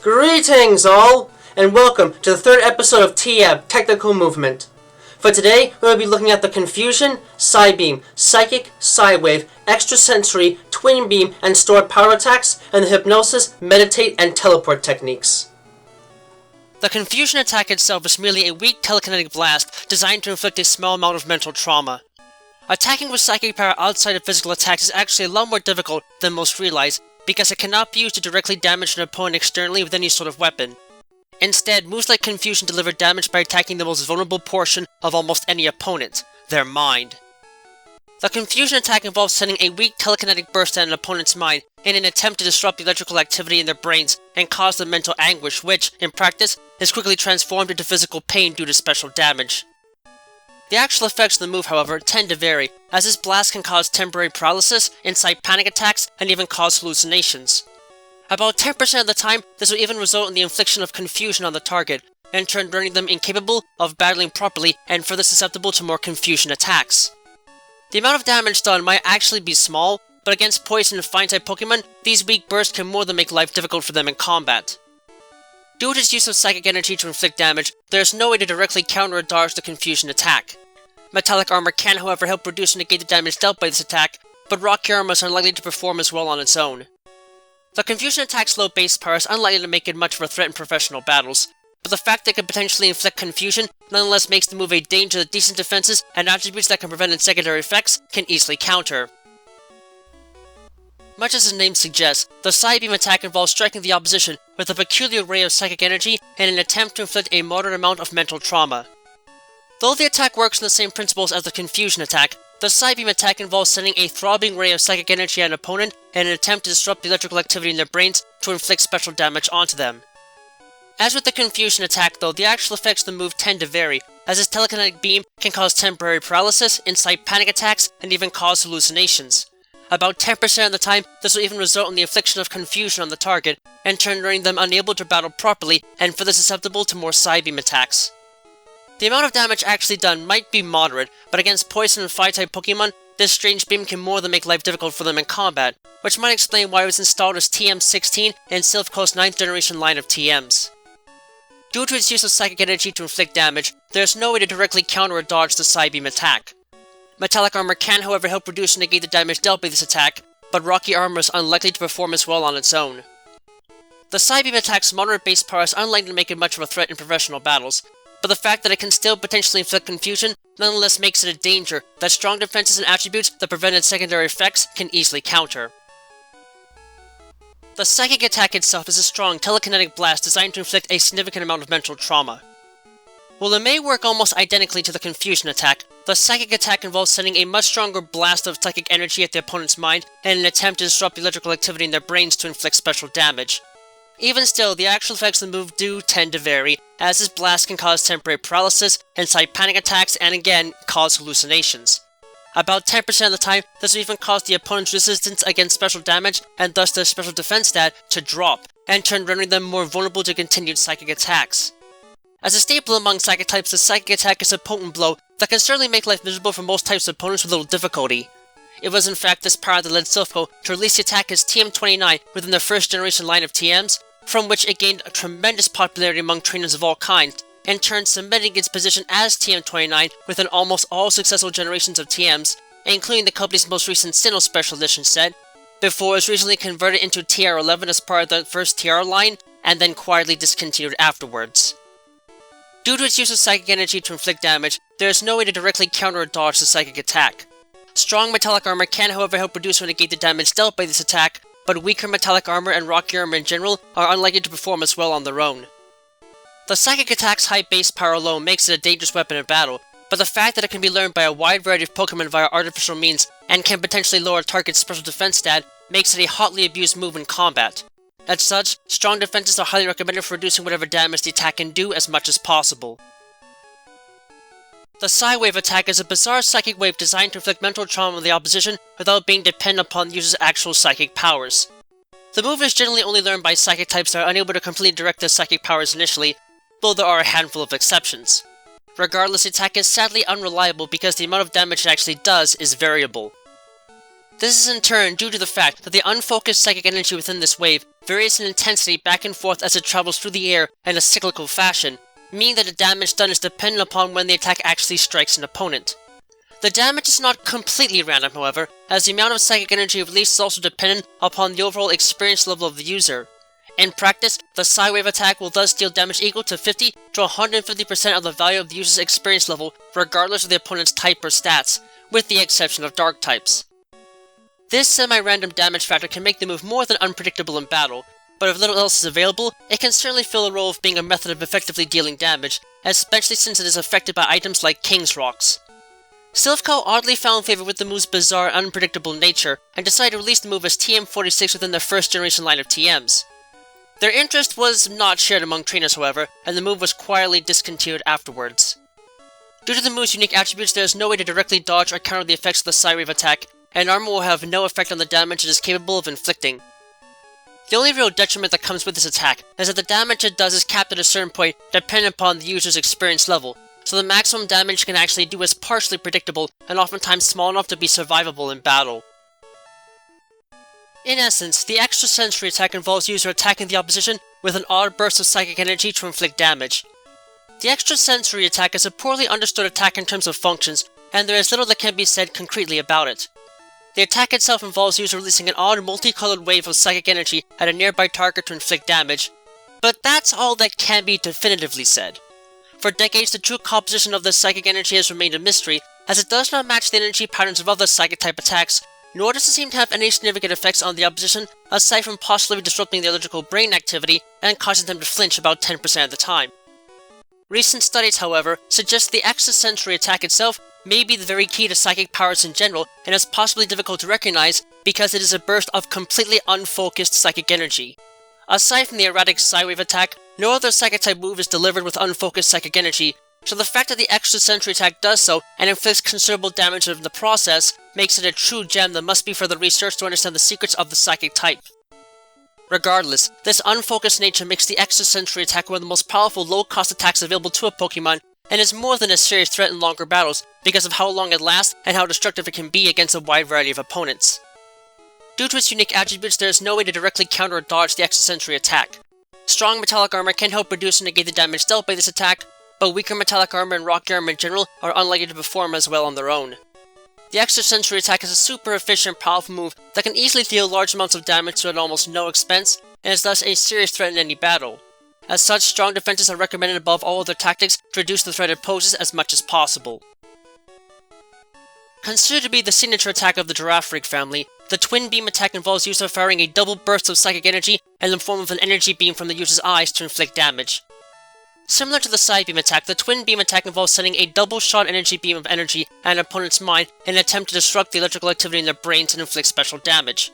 Greetings all, and welcome to the third episode of TM, Technical Movement. For today, we will be looking at the Confusion, Psybeam, Psychic, Psywave, Extrasensory, Twin Beam, and Stored Power attacks, and the Hypnosis, Meditate, and Teleport techniques. The Confusion attack itself is merely a weak telekinetic blast designed to inflict a small amount of mental trauma. Attacking with psychic power outside of physical attacks is actually a lot more difficult than most realize, because it cannot be used to directly damage an opponent externally with any sort of weapon. Instead, moves like Confusion deliver damage by attacking the most vulnerable portion of almost any opponent, their mind. The Confusion attack involves sending a weak telekinetic burst at an opponent's mind in an attempt to disrupt the electrical activity in their brains and cause them mental anguish which, in practice, is quickly transformed into physical pain due to special damage. The actual effects of the move, however, tend to vary, as this blast can cause temporary paralysis, incite panic attacks, and even cause hallucinations. About 10% of the time, this will even result in the infliction of confusion on the target, in turn rendering them incapable of battling properly and further susceptible to more confusion attacks. The amount of damage done might actually be small, but against poison and fire-type Pokémon, these weak bursts can more than make life difficult for them in combat. Due to its use of psychic energy to inflict damage, there is no way to directly counter or dodge the Confusion attack. Metallic armor can, however, help reduce and negate the damage dealt by this attack, but rocky armor is unlikely to perform as well on its own. The Confusion attack's low base power is unlikely to make it much of a threat in professional battles, but the fact that it can potentially inflict confusion nonetheless makes the move a danger that decent defenses and attributes that can prevent its secondary effects can easily counter. Much as the name suggests, the Psybeam attack involves striking the opposition with a peculiar ray of psychic energy in an attempt to inflict a moderate amount of mental trauma. Though the attack works on the same principles as the Confusion attack, the Psybeam attack involves sending a throbbing ray of psychic energy at an opponent in an attempt to disrupt the electrical activity in their brains to inflict special damage onto them. As with the Confusion attack though, the actual effects of the move tend to vary, as this telekinetic beam can cause temporary paralysis, incite panic attacks, and even cause hallucinations. About 10% of the time, this will even result in the infliction of confusion on the target, in turn rendering them unable to battle properly and further susceptible to more Psybeam attacks. The amount of damage actually done might be moderate, but against poison and fire-type Pokémon, this strange beam can more than make life difficult for them in combat, which might explain why it was installed as TM16 in Silphco's 9th generation line of TMs. Due to its use of psychic energy to inflict damage, there is no way to directly counter or dodge the Psybeam attack. Metallic armor can, however, help reduce and negate the damage dealt by this attack, but rocky armor is unlikely to perform as well on its own. The Psybeam attack's moderate base power is unlikely to make it much of a threat in professional battles, but the fact that it can still potentially inflict confusion nonetheless makes it a danger that strong defenses and attributes that prevent its secondary effects can easily counter. The Psychic attack itself is a strong telekinetic blast designed to inflict a significant amount of mental trauma. While it may work almost identically to the Confusion attack, the Psychic attack involves sending a much stronger blast of psychic energy at the opponent's mind in an attempt to disrupt the electrical activity in their brains to inflict special damage. Even still, the actual effects of the move do tend to vary, as this blast can cause temporary paralysis, incite panic attacks, and again, cause hallucinations. About 10% of the time, this will even cause the opponent's resistance against special damage, and thus their special defense stat, to drop, and turn rendering them more vulnerable to continued psychic attacks. As a staple among psychic types, the Psychic attack is a potent blow that can certainly make life miserable for most types of opponents with little difficulty. It was in fact this power that led Silphco to release the attack as TM29 within their first generation line of TMs, from which it gained a tremendous popularity among trainers of all kinds, in turn cementing its position as TM29 within almost all successful generations of TMs, including the company's most recent Sinnoh Special Edition set, before it was recently converted into TR11 as part of the first TR line, and then quietly discontinued afterwards. Due to its use of psychic energy to inflict damage, there is no way to directly counter or dodge the Psychic attack. Strong metallic armor can, however, help reduce or negate the damage dealt by this attack, but weaker metallic armor and rocky armor in general are unlikely to perform as well on their own. The Psychic attack's high base power alone makes it a dangerous weapon in battle, but the fact that it can be learned by a wide variety of Pokémon via artificial means and can potentially lower a target's special defense stat makes it a hotly abused move in combat. As such, strong defenses are highly recommended for reducing whatever damage the attack can do as much as possible. The Psywave attack is a bizarre psychic wave designed to inflict mental trauma on the opposition without being dependent upon the user's actual psychic powers. The move is generally only learned by psychic types that are unable to completely direct their psychic powers initially, though there are a handful of exceptions. Regardless, the attack is sadly unreliable because the amount of damage it actually does is variable. This is in turn due to the fact that the unfocused psychic energy within this wave varies in intensity back and forth as it travels through the air in a cyclical fashion, meaning that the damage done is dependent upon when the attack actually strikes an opponent. The damage is not completely random, however, as the amount of psychic energy released is also dependent upon the overall experience level of the user. In practice, the Psywave attack will thus deal damage equal to 50 to 150% of the value of the user's experience level, regardless of the opponent's type or stats, with the exception of dark types. This semi-random damage factor can make the move more than unpredictable in battle, but if little else is available, it can certainly fill a role of being a method of effectively dealing damage, especially since it is affected by items like King's Rocks. Silphco oddly found favor with the move's bizarre and unpredictable nature, and decided to release the move as TM46 within their first generation line of TMs. Their interest was not shared among trainers, however, and the move was quietly discontinued afterwards. Due to the move's unique attributes, there is no way to directly dodge or counter the effects of the Psywave attack, and armor will have no effect on the damage it is capable of inflicting. The only real detriment that comes with this attack is that the damage it does is capped at a certain point dependent upon the user's experience level, so the maximum damage it can actually do is partially predictable and oftentimes small enough to be survivable in battle. In essence, the Extrasensory attack involves the user attacking the opposition with an odd burst of psychic energy to inflict damage. The Extrasensory attack is a poorly understood attack in terms of functions, and there is little that can be said concretely about it. The attack itself involves the user releasing an odd multicolored wave of psychic energy at a nearby target to inflict damage, but that's all that can be definitively said. For decades, the true composition of this psychic energy has remained a mystery, as it does not match the energy patterns of other psychic-type attacks, nor does it seem to have any significant effects on the opposition, aside from possibly disrupting their electrical brain activity and causing them to flinch about 10% of the time. Recent studies, however, suggest the Extrasensory attack itself may be the very key to psychic powers in general, and is possibly difficult to recognize because it is a burst of completely unfocused psychic energy. Aside from the erratic Psywave attack, no other psychic-type move is delivered with unfocused psychic energy, so the fact that the Extrasensory attack does so and inflicts considerable damage in the process makes it a true gem that must be further researched to understand the secrets of the psychic type. Regardless, this unfocused nature makes the Extrasensory attack one of the most powerful low-cost attacks available to a Pokémon, and is more than a serious threat in longer battles because of how long it lasts and how destructive it can be against a wide variety of opponents. Due to its unique attributes, there is no way to directly counter or dodge the Extrasensory attack. Strong metallic armor can help reduce and negate the damage dealt by this attack, but weaker metallic armor and rocky armor in general are unlikely to perform as well on their own. The Extrasensory attack is a super efficient, powerful move that can easily deal large amounts of damage at almost no expense, and is thus a serious threat in any battle. As such, strong defenses are recommended above all other tactics to reduce the threat it poses as much as possible. Considered to be the signature attack of the Giraffrig family, the Twin Beam attack involves the user firing a double burst of psychic energy in the form of an energy beam from the user's eyes to inflict damage. Similar to the Psybeam attack, the Twin Beam attack involves sending a double-shot energy beam of energy at an opponent's mind in an attempt to disrupt the electrical activity in their brains and inflict special damage.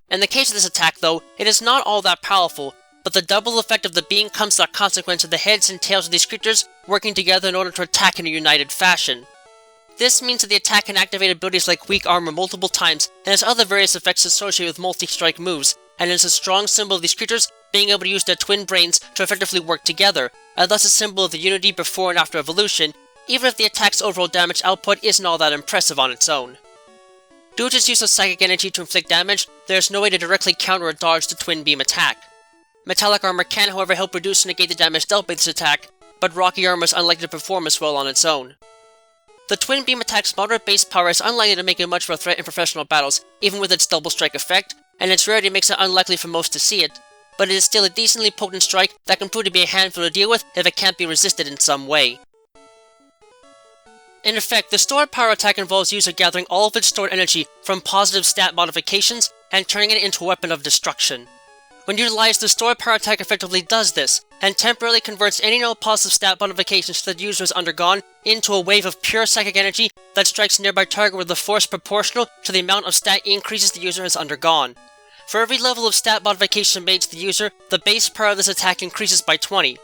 In the case of this attack, though, it is not all that powerful, but the double effect of the beam comes as a consequence of the heads and tails of these creatures working together in order to attack in a united fashion. This means that the attack can activate abilities like weak armor multiple times, and has other various effects associated with multi-strike moves, and is a strong symbol of these creatures being able to use their twin brains to effectively work together, and thus a symbol of the unity before and after evolution, even if the attack's overall damage output isn't all that impressive on its own. Due to its use of psychic energy to inflict damage, there is no way to directly counter or dodge the Twin Beam attack. Metallic armor can, however, help reduce and negate the damage dealt by this attack, but rocky armor is unlikely to perform as well on its own. The Twin Beam attack's moderate base power is unlikely to make it much of a threat in professional battles, even with its double strike effect, and its rarity makes it unlikely for most to see it, but it is still a decently potent strike that can prove to be a handful to deal with if it can't be resisted in some way. In effect, the stored power attack involves the user gathering all of its stored energy from positive stat modifications and turning it into a weapon of destruction. When utilized, the stored power attack effectively does this, and temporarily converts any known positive stat modifications that the user has undergone into a wave of pure psychic energy that strikes a nearby target with a force proportional to the amount of stat increases the user has undergone. For every level of stat modification made to the user, the base power of this attack increases by 20.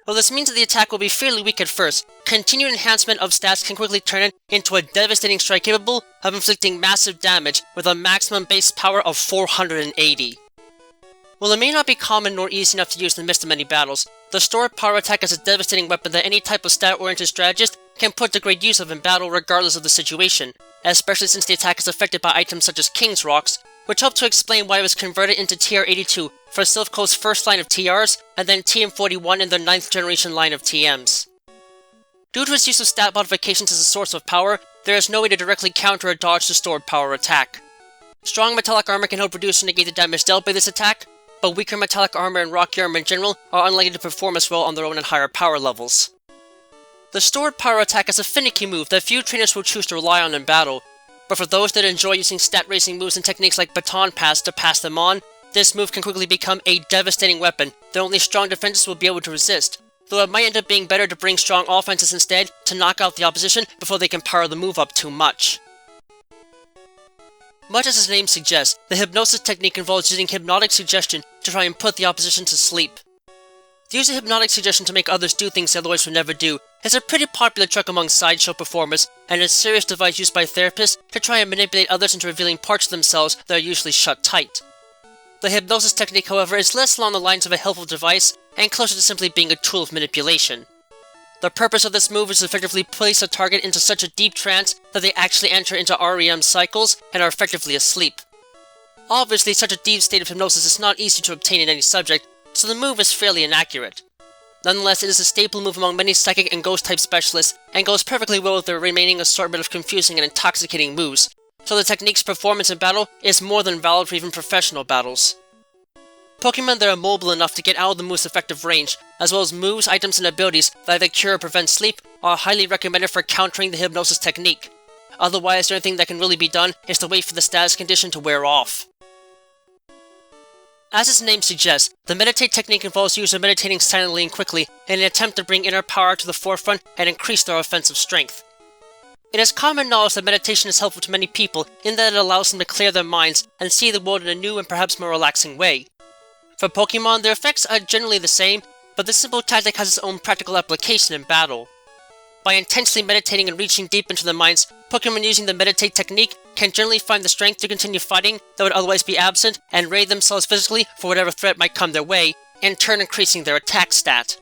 While this means that the attack will be fairly weak at first, continued enhancement of stats can quickly turn it into a devastating strike capable of inflicting massive damage with a maximum base power of 480. While it may not be common nor easy enough to use in the midst of many battles, the stored power attack is a devastating weapon that any type of stat-oriented strategist can put to great use of in battle regardless of the situation, especially since the attack is affected by items such as King's Rocks, which helped to explain why it was converted into TR-82 for Silphco's first line of TRs, and then TM-41 in their 9th generation line of TMs. Due to its use of stat modifications as a source of power, there is no way to directly counter or dodge the stored power attack. Strong metallic armor can help reduce or negate the damage dealt by this attack, but weaker metallic armor and rocky armor in general are unlikely to perform as well on their own at higher power levels. The stored power attack is a finicky move that few trainers will choose to rely on in battle, but for those that enjoy using stat-raising moves and techniques like baton pass to pass them on, this move can quickly become a devastating weapon that only strong defenses will be able to resist, though it might end up being better to bring strong offenses instead to knock out the opposition before they can power the move up too much. Much as its name suggests, the Hypnosis technique involves using hypnotic suggestion to try and put the opposition to sleep. The use of hypnotic suggestion to make others do things they otherwise would never do is a pretty popular trick among sideshow performers, and a serious device used by therapists to try and manipulate others into revealing parts of themselves that are usually shut tight. The Hypnosis technique, however, is less along the lines of a helpful device, and closer to simply being a tool of manipulation. The purpose of this move is to effectively place a target into such a deep trance that they actually enter into REM cycles and are effectively asleep. Obviously, such a deep state of hypnosis is not easy to obtain in any subject, so the move is fairly inaccurate. Nonetheless, it is a staple move among many psychic and ghost-type specialists, and goes perfectly well with the remaining assortment of confusing and intoxicating moves, so the technique's performance in battle is more than valid for even professional battles. Pokémon that are mobile enough to get out of the move's effective range, as well as moves, items, and abilities that either cure or prevent sleep, are highly recommended for countering the Hypnosis technique. Otherwise, the only thing that can really be done is to wait for the status condition to wear off. As its name suggests, the Meditate technique involves the user meditating silently and quickly in an attempt to bring inner power to the forefront and increase their offensive strength. It is common knowledge that meditation is helpful to many people in that it allows them to clear their minds and see the world in a new and perhaps more relaxing way. For Pokémon, their effects are generally the same, but this simple tactic has its own practical application in battle. By intensely meditating and reaching deep into their minds, Pokémon using the Meditate technique can generally find the strength to continue fighting that would otherwise be absent and ready themselves physically for whatever threat might come their way, in turn increasing their attack stat.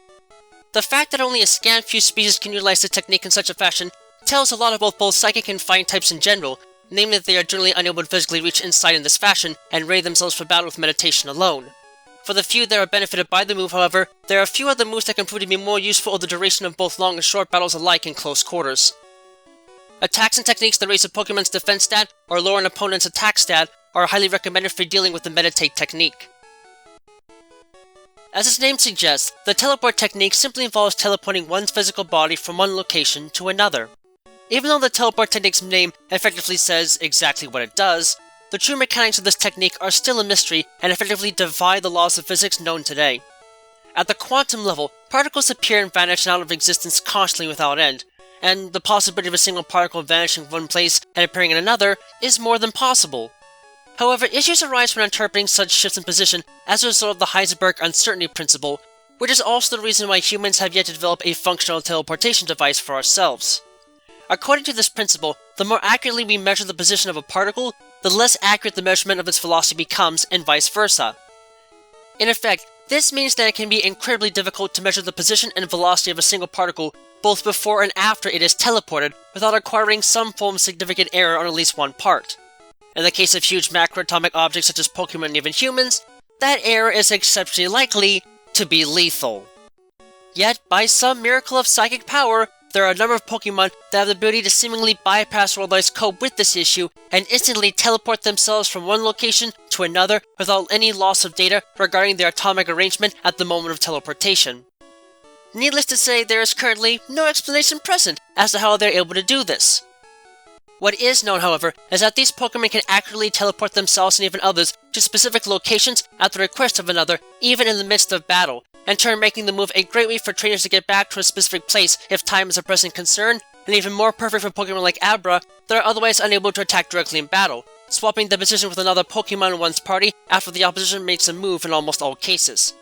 The fact that only a scant few species can utilize the technique in such a fashion tells a lot about both psychic and fighting types in general, namely that they are generally unable to physically reach inside in this fashion and ready themselves for battle with meditation alone. For the few that are benefited by the move, however, there are a few other moves that can prove to be more useful over the duration of both long and short battles alike in close quarters. Attacks and techniques that raise a Pokemon's defense stat or lower an opponent's attack stat are highly recommended for dealing with the Meditate technique. As its name suggests, the teleport technique simply involves teleporting one's physical body from one location to another. Even though the teleport technique's name effectively says exactly what it does, the true mechanics of this technique are still a mystery and effectively defy the laws of physics known today. At the quantum level, particles appear and vanish out of existence constantly without end, and the possibility of a single particle vanishing from one place and appearing in another is more than possible. However, issues arise when interpreting such shifts in position as a result of the Heisenberg uncertainty principle, which is also the reason why humans have yet to develop a functional teleportation device for ourselves. According to this principle, the more accurately we measure the position of a particle, the less accurate the measurement of its velocity becomes, and vice versa. In effect, this means that it can be incredibly difficult to measure the position and velocity of a single particle both before and after it is teleported without acquiring some form of significant error on at least one part. In the case of huge macroatomic objects such as Pokémon and even humans, that error is exceptionally likely to be lethal. Yet, by some miracle of psychic power, there are a number of Pokémon that have the ability to seemingly bypass or otherwise cope with this issue and instantly teleport themselves from one location to another without any loss of data regarding their atomic arrangement at the moment of teleportation. Needless to say, there is currently no explanation present as to how they are able to do this. What is known, however, is that these Pokémon can accurately teleport themselves and even others to specific locations at the request of another, even in the midst of battle, in turn making the move a great way for trainers to get back to a specific place if time is a pressing concern, and even more perfect for Pokémon like Abra that are otherwise unable to attack directly in battle, swapping the position with another Pokémon in one's party after the opposition makes a move in almost all cases.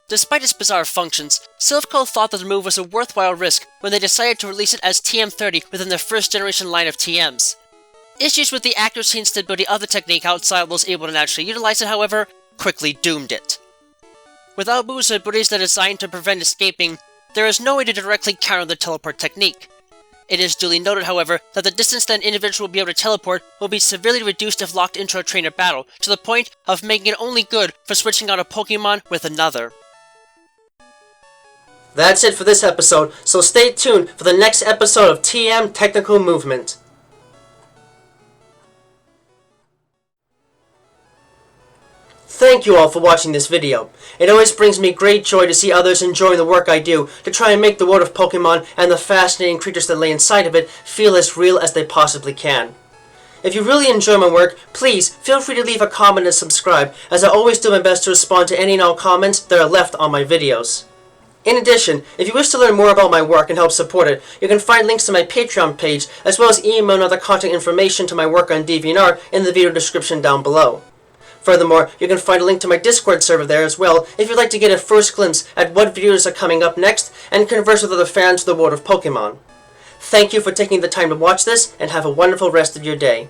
Despite its bizarre functions, Silphco thought that the move was a worthwhile risk when they decided to release it as TM30 within their first generation line of TMs. Issues with the accuracy and stability of the technique outside of those able to naturally utilize it, however, quickly doomed it. Without moves or abilities that are designed to prevent escaping, there is no way to directly counter the teleport technique. It is duly noted, however, that the distance that an individual will be able to teleport will be severely reduced if locked into a trainer battle, to the point of making it only good for switching out a Pokemon with another. That's it for this episode, so stay tuned for the next episode of TM Technical Movement. Thank you all for watching this video. It always brings me great joy to see others enjoying the work I do to try and make the world of Pokemon and the fascinating creatures that lay inside of it feel as real as they possibly can. If you really enjoy my work, please feel free to leave a comment and subscribe, as I always do my best to respond to any and all comments that are left on my videos. In addition, if you wish to learn more about my work and help support it, you can find links to my Patreon page, as well as email and other contact information to my work on DeviantArt in the video description down below. Furthermore, you can find a link to my Discord server there as well if you'd like to get a first glimpse at what videos are coming up next and converse with other fans of the world of Pokemon. Thank you for taking the time to watch this, and have a wonderful rest of your day.